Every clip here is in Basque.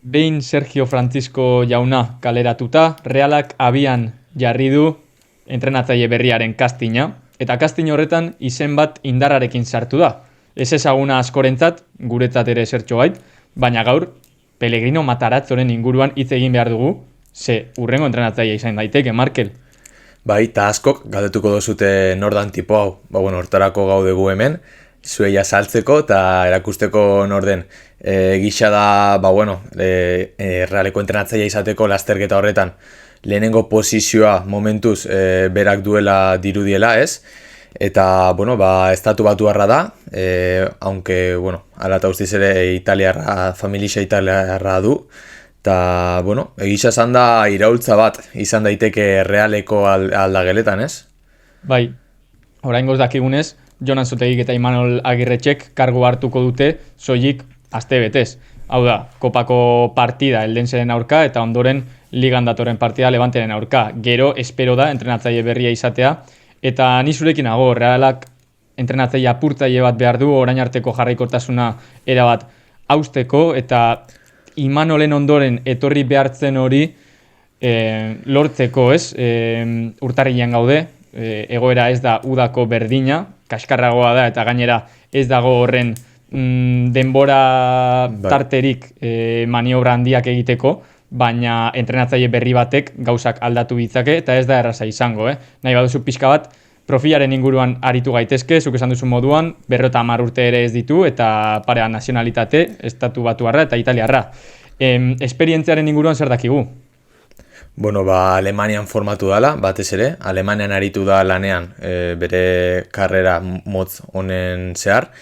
Behin Sergio Francisco jauna kaleratuta, Realak abian jarri du entrenatzaile berriaren castinga, eta casting horretan izen bat indarrarekin sartu da. Ez ezaguna askorentzat, guretzat ere zertxo bait, baina gaur Pellegrino Matarazzoren inguruan hitz egin behar dugu, ze urrengo entrenatzailea izan daiteke, Markel. Bai, eta askok galdetuko dozute nordan tipo hau. Hortarako gaudegu hemen, zueia saltzeko eta erakusteko norden. Gisa da, Realeko entrenatzailea izateko lasterketa horretan lehenengo posizioa momentuz berak duela dirudiela, ez? Eta, estatu batuarra da, aunque, ala eta guztiz ere familia italiarra du. Eta, egisa zan da iraultza bat izan daiteke Realeko aldageletan, ez? Bai, oraingoz dakigunez, Jon Antzotegik eta Imanol Agirretxek kargu hartuko dute soilik aste betez. Hau da, kopako partida Eldenseren aurka eta ondoren ligan datorren partida Levanteren aurka. Gero espero da entrenatzaile berria izatea, eta ni zurekin nago, Realak entrenatzaile apurtzaile bat behar du, orain arteko jarraikortasuna erabat hausteko, eta Imanolen ondoren etorri behartzen hori lortzeko, ez? Urtarrilean gaude, egoera ez da udako berdina, kaskarragoa da eta gainera ez dago horren denbora tarterik maniobra handiak egiteko, baina entrenatzaile berri batek gauzak aldatu ditzake eta ez da erraza izango, Nahi baduzu pixka bat, profilaren inguruan aritu gaitezke, zuk esan duzu moduan, 50 urte ere ez ditu, eta parea nazionalitate, estatu batuarra eta italiarra. Esperientziaren inguruan zer dakigu? Alemanian formatu dala, batez ere, Alemanian aritu da lanean bere karrera motz honen zehar.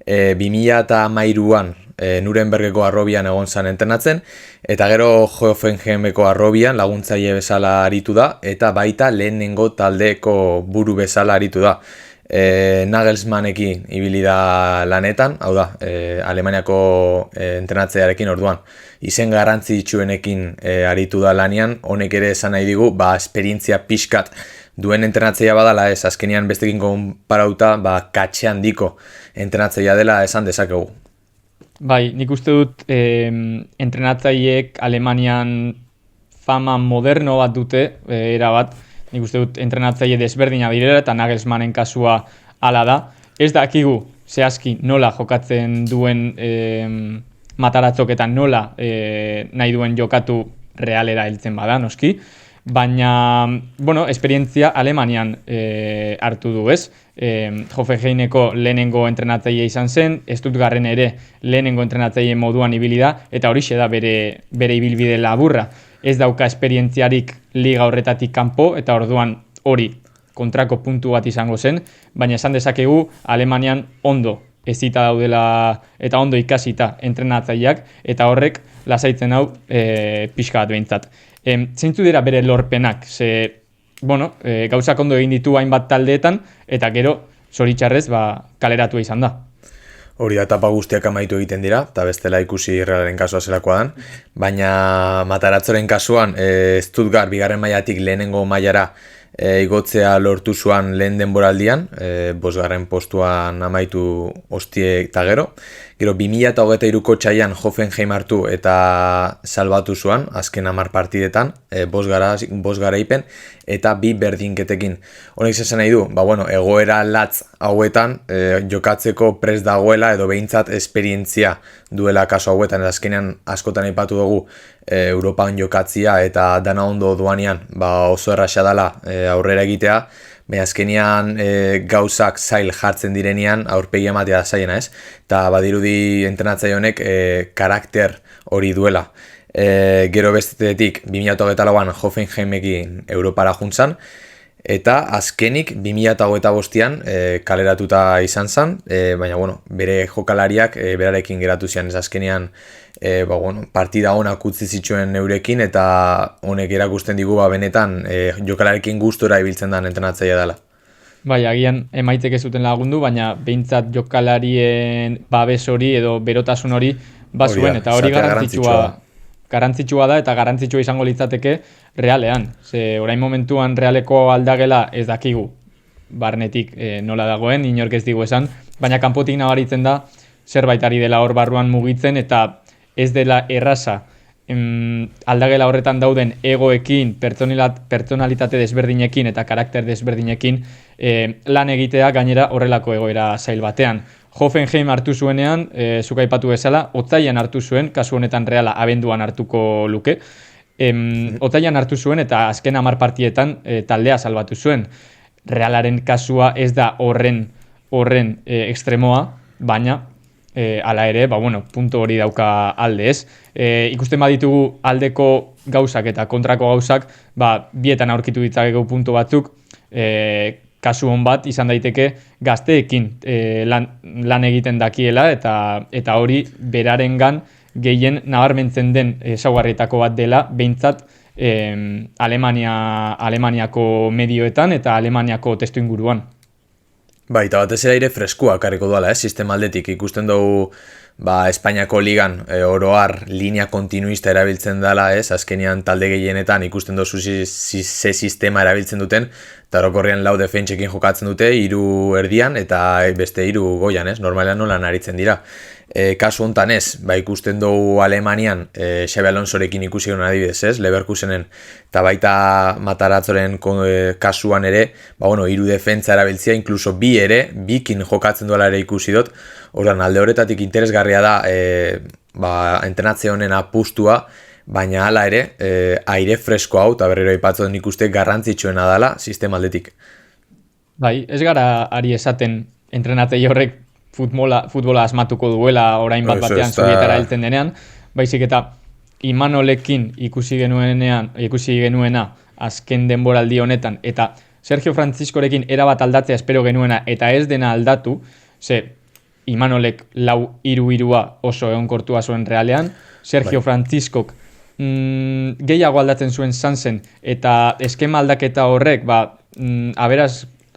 2013an Nurembergeko arrobian egon zan entrenatzen, eta gero Hoffenheimeko arrobian laguntzaile bezala aritu da, eta baita lehenengo taldeko buru bezala aritu da. Nagelsmannekin ibili da lanetan, hau da, Alemaniako entrenatzailearekin orduan. Izen garrantzitsuenekin aritu da lanean, honek ere esan nahi digu, esperientzia pixkat duen entrenatzailea badala ez, azkenean bestekin konparauta, katxe handiko entrenatzailea dela esan dezakegu. Bai, nik uste dut entrenatzaileek Alemanian fama moderno bat dute, erabat, nik uste dut entrenatzaile desberdina direla eta Nagelsmannen kasua hala da. Ez dakigu zehazki nola jokatzen duen Matarazzok eta nola nahi duen jokatu Realera heltzen bada, noski. Baina, esperientzia Alemanian hartu du, ez? Hoffenheimeko lehenengo entrenatzaile izan zen, Stuttgarten ere lehenengo entrenatzaile moduan ibili da, eta horixe da bere ibilbide laburra. Ez dauka esperientziarik liga horretatik kanpo, eta orduan hori kontrako puntu bat izango zen, baina esan dezakegu Alemanian ondo ezita daudela eta ondo ikasita entrenatzaileak, eta horrek lasaitzen hau pixka bat behintzat. Zeintzu dira bere lorpenak, gauzak ondo egin ditu hainbat taldeetan, eta gero, zoritxarrez, kaleratua izan da. Hori da, etapa guztiak amaitu egiten dira, eta bestela ikusi Realaren kasua zelakoa dan, baina Matarazzoren kasuan, Stuttgart bigarren mailatik lehenengo mailara igotzea lortu zuan lehen denboraldian, 5. postuan amaitu ostie eta gero. Gero 2023ko txaian Hoffenheim hartu eta salbatu zuan, azken 10 partidetan, 5 garaipen, eta 2 berdinketekin. Honek esan nahi du, egoera latz hauetan jokatzeko prest dagoela edo behintzat esperientzia duela kasu hauetan, eta azkenean askotan aipatu dugu Europan jokatzia eta dana ondo duanean oso erraxa dela aurrera egitea, baina azkenean gauzak zail jartzen direnean aurpegi ematea zaiena, ez? Eta badirudi entrenatzaile honek karakter hori duela. Gero bestetik 2024an Hoffenheimekin Europara juntzan, eta azkenik 2025an kaleratuta izan zen, baina bere jokalariak berarekin geratu zian, ez azkenean partida honak utzi zituen eurekin, eta honek erakusten digu benetan jokalarekin gustora ibiltzen den entrenatzailea dela. Bai, agian emaitzek ez zuten lagundu, baina behintzat jokalarien babes hori edo berotasun hori bazuen, eta hori garrantzitsua da eta garrantzitsua izango litzateke Realean. Ze orain momentuan Realeko aldagela ez dakigu barnetik nola dagoen, inork ez digu esan, baina kanpotik nabaritzen da zerbait ari dela hor barruan mugitzen eta ez dela erraza aldagela horretan dauden egoekin, pertsonalitate desberdinekin eta karakter desberdinekin lan egitea gainera horrelako egoera zail batean. Hoffenheim hartu zuenean, zuk aipatu bezala, otsailean hartu zuen, kasu honetan Reala abenduan hartuko luke. Otsailean hartu zuen eta azken 10 partietan taldea salbatu zuen. Realaren kasua ez da horren ekstremoa, baina hala ere, punto hori dauka alde ez. Ikusten baditugu aldeko gauzak eta kontrako gauzak, bietan aurkitu ditzakegu punto batzuk, kasu hon bat izan daiteke gazteekin lan egiten dakiela eta hori berarengan gehien nabarmentzen den ezaugarrietako bat dela, behintzat Alemaniako medioetan eta Alemaniako testuinguruan. Eta batez ere freskua karriko duela, sistema aldetik ikusten dugu Espainiako ligan oroar linea kontinuista erabiltzen dela, azkenean talde gehienetan ikusten duzu ze sistema erabiltzen duten, eta orokorrean 4 defentsekin jokatzen dute, 3 erdian eta beste 3 goian, normalean nola aritzen dira. Kasu hontan ikusten dugu Alemanian Xabi Alonsorekin ikusi guen adibidez, Leverkusenen eta baita Matarazzoren kasuan ere, 3 defentsa erabiltzea, inkluso 2 ere, 2kin jokatzen duela ere ikusi dut. Orduan, alde horretatik interesgarria da entrenatze honen apustua, baina hala ere, aire fresko hau, eta berriro aipatzen nik uste garrantzitsuena dela sistema aldetik. Ez gara ari esaten entrenatzei horrek futbola asmatuko duela orain bat batean Sovietara heltzen denean, baizik eta Imanolekin ikusi genuena azken denboraldi honetan, eta Sergio Franciscorekin erabat aldatzea espero genuena, eta ez dena aldatu, Imanolek 4-3-3a oso egonkortua zuen Realean, Sergio Franciscok gehiago aldatzen zuen Sansen, eta eskema aldaketa horrek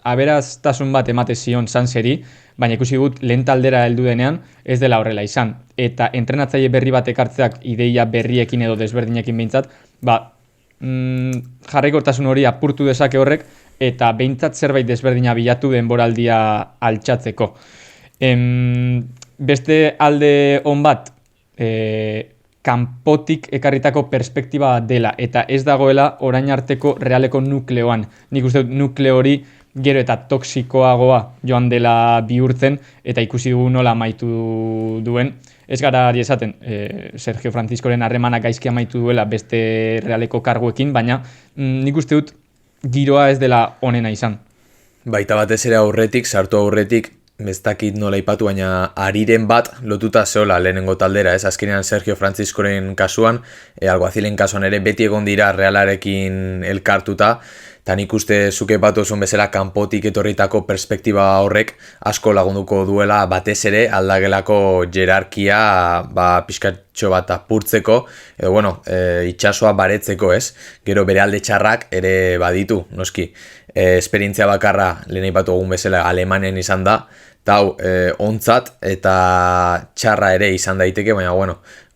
aberaztasun bat emate zion Sanseri, baina ikusi gut lehen taldera heldu denean ez dela horrela izan. Eta entrenatzaile berri bat ekartzeak ideia berriekin edo desberdinekin behintzat, jarraikortasun hori apurtu dezake horrek, eta behintzat zerbait desberdina bilatu denboraldia altxatzeko. Beste alde on bat, kanpotik ekarritako perspektiba dela, eta ez dagoela orain arteko Realeko nukleoan. Nik uste dut nukleo hori gero eta toksikoagoa joan dela bihurtzen, eta ikusi dugu nola amaitu duen. Ez gara ari esaten, Sergio Franciscoren harremanak gaizki amaitu duela beste Realeko karguekin, baina nik uste dut giroa ez dela onena izan. Baita batez ere sartu aurretik, ez dakit nola ipatu, baina ariren bat lotuta zeola lehenengo taldera, azkenean Sergio Franciscoren kasuan, Alguazilen kasuan ere beti egon dira Realarekin elkartuta, eta nik uste zuke batu zuen bezala kanpotik etorritako perspektiba horrek asko lagunduko duela batez ere aldagelako jerarkia pixkatxo bat apurtzeko, edo itxasoa baretzeko gero bere alde txarrak ere baditu, noski. Esperientzia bakarra lehen aipatu egun bezala Alemanen izan da, eta ontzat eta txarra ere izan daiteke, baina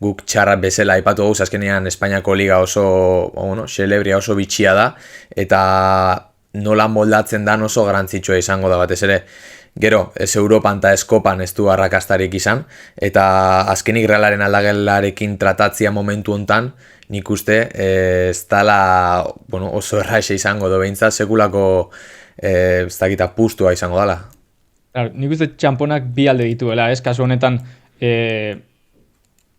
guk txarra bezala aipatu dugu, azkenean Espainiako liga oso xelebria oso bitxia da, eta nola moldatzen dan oso garantzitsua izango da batez ere. Gero, ez Europan eta ez Kopan ez du arrakastarik izan, eta azkenik Realaren aldagelarekin tratatzia momentu hontan, nik uste ez dala oso erraixa izango do behintzat sekulako ez dakita pustua izango dela. Claro, nik uste txamponak bi alde dituela, kasu honetan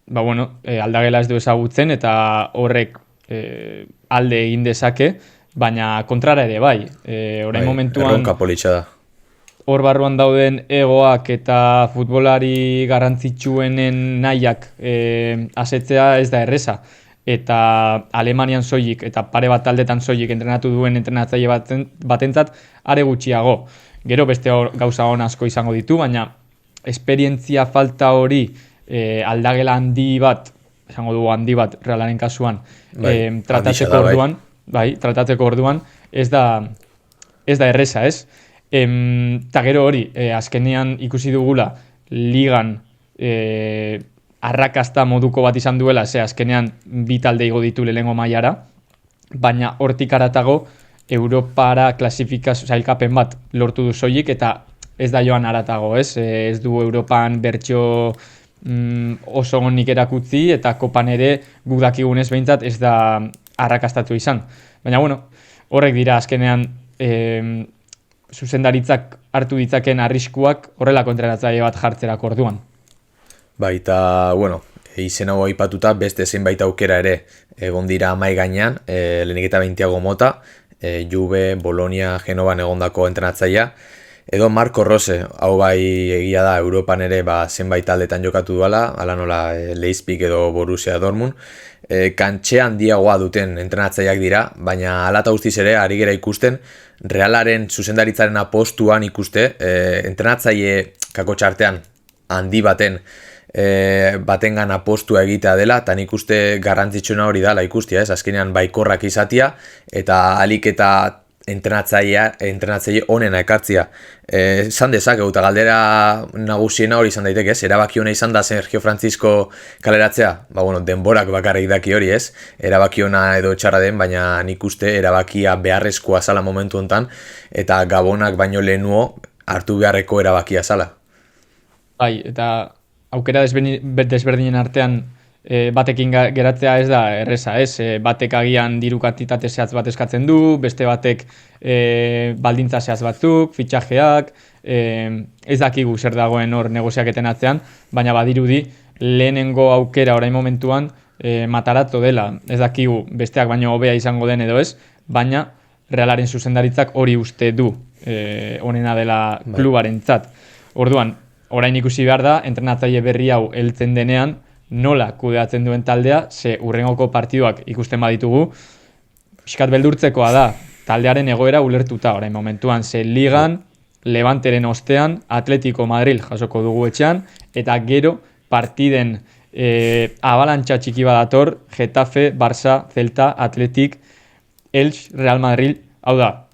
aldagela ez du ezagutzen eta horrek alde egin dezake, baina kontrara ere bai. Orain momentuan erronka politxa da. Hor barruan dauden egoak eta futbolari garrantzitsuenen nahiak asetzea ez da erreza. Eta Alemanian soilik eta pare bat taldetan soilik entrenatu duen entrenatzaile batentzat are gutxiago. Gero beste gauza on asko izango ditu, baina esperientzia falta hori aldagela handi bat, esango dugu handi bat Realaren kasuan, tratatzeko orduan ez da erreza, eta gero hori, azkenean ikusi dugula ligan arrakasta moduko bat izan duela, azkenean bi talde igo ditu lehengo mailara, baina hortik aratago Europara klasifikazio sailkapen bat lortu du soilik eta ez da joan aratago, ez du Europan bertso oso onik erakutzi, eta kopan ere guk dakigunez behintzat ez da arrakastatu izan. Baina, bueno, horrek dira azkenean zuzendaritzak hartu ditzaken arriskuak horrelako entrenatzaile bat jartzerako orduan. Baita, bueno, izen hau aipatuta beste zenbait aukera ere egon dira mahai gainean, lehenik eta Tiago Mota, Juve, Bologna, Genovan egondako entrenatzailea, edo Marco Rose, hau bai egia da Europan ere zenbait taldetan jokatu duela, ala nola Leipzig edo Borussia Dortmund, kantxe handiagoa duten entrenatzaileak dira, baina hala eta guztiz ere ari gera ikusten Realaren zuzendaritzaren apostuan ikuste, entrenatzaile kakotxartean handi batengan apostua egitea dela, eta nik uste garrantzitsuna hori dela ikustia, azkenean baikorrak izatia, eta alik eta entrenatzaile honena ekartzia. Zan dezakegu, eta galdera nagusiena hori izan daiteke, erabaki hona izan da Sergio Francisco kaleratzea? Denborak bakarrik daki hori, erabaki hona edo txarra den, baina nik uste erabakia beharrezkoa zala momentu hontan, eta Gabonak baino lehenuo hartu beharreko erabakia zala. Bai, eta aukera desberdinen artean batekin geratzea ez da erreza, batek agian diru kantitate zehatz bat eskatzen du, beste batek baldintza zehatz batzuk, fitxajeak, ez dakigu zer dagoen hor negoziaketen atzean, baina badirudi lehenengo aukera orain momentuan Matarazzo dela, ez dakigu besteak baino hobea izango den edo ez, baina Realaren zuzendaritzak hori uste du honena dela klubarentzat. Orduan, orain ikusi behar da, entrenatzaile berri hau heltzen denean, nola kudeatzen duen taldea, ze hurrengoko partiduak ikusten baditugu, pixkat beldurtzekoa da, taldearen egoera ulertuta orain momentuan, ze ligan, Levanteren ostean, Atletico Madrid jasoko dugu etxean, eta gero partiden abalantxa txiki badator, Getafe, Barça, Celta, Atletik, Elche, Real Madrid, hau da,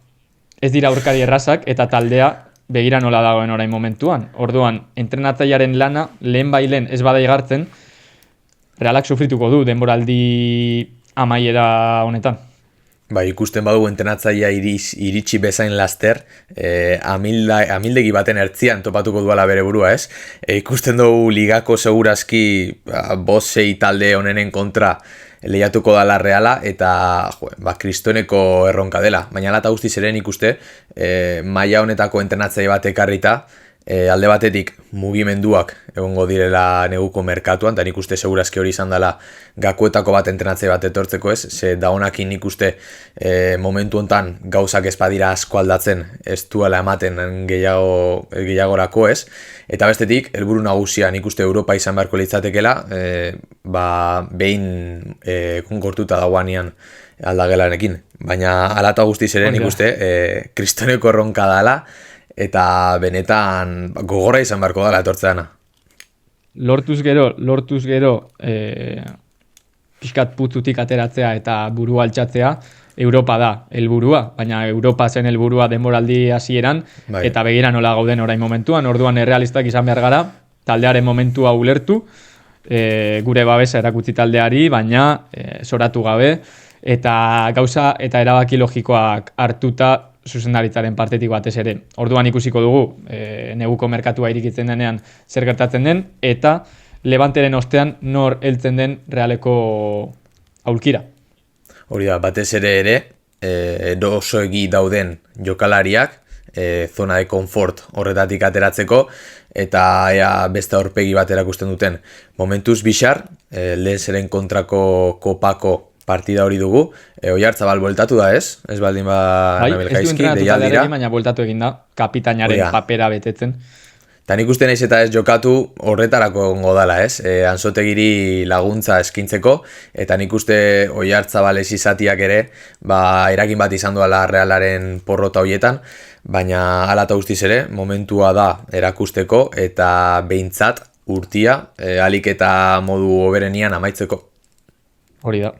ez dira aurkari errazak, eta taldea begira nola dagoen orain momentuan. Orduan, entrenatzailearen lana, lehen ez bada igartzen, Realak sufrituko du denboraldi amaiera honetan. Ikusten badugu entrenatzailea iritsi bezain laster, amildegi baten ertzian topatuko duela bere burua, ikusten dugu ligako segurazki 5-6 talde honenen kontra lehiatuko dala Reala, eta kristoneko erronka dela. Baina ala eta guztiz ere ikuste, maila honetako entrenatzaile bat ekarrita, alde batetik mugimenduak egongo direla neguko merkatuan, eta nik uste segurazki hori izan dela gakuetako bat entrenatzaile bat etortzeko ze da honakin nik uste momentu hontan gauzak ez badira asko aldatzen, ez duela ematen gehiagorako eta bestetik, helburu nagusia nik uste Europa izan beharko litzatekela, behin konkortuta dagoanean aldagelarekin, baina ala eta guztiz ere nik uste kristoneko erronka dela, eta benetan gogorra izan beharko dela etortzeana. Lortuz gero pixkat putzutik ateratzea eta burua altxatzea, Europa da helburua, baina Europa zen helburua denboraldi hasieran, eta begira nola gauden orain momentuan, orduan errealistak izan behar gara, taldearen momentua ulertu, gure babesa erakutsi taldeari, baina zoratu gabe, eta gauza eta erabaki logikoak hartuta zuzendaritzaren partetik batez ere. Orduan ikusiko dugu, neguko merkatua irikitzen denean zer gertatzen den, eta Levanteren ostean nor heltzen den Realeko aulkira. Hori da, batez ere oso egi dauden jokalariak, zona de konfort horretatik ateratzeko, eta beste aurpegi bat erakusten duten. Momentuz Bixar, Lenseren kontrako kopako partida hori dugu, Oiartzabal bueltatu da ez baldin Nabil Gaizki, ez du entrenatu taldearekin, baina bueltatu egin da, kapitainaren papera betetzen. Eta nik uste naiz eta ez jokatu horretarako egongo dala, Antzotegiri laguntza eskintzeko, eta nik uste Oiartzabal ez izatiak ere, erakin bat izan duela Realaren porrota horietan, baina hala eta guztiz ere, momentua da erakusteko, eta behintzat urtia, alik eta modu hoberenian amaitzeko. Hori da.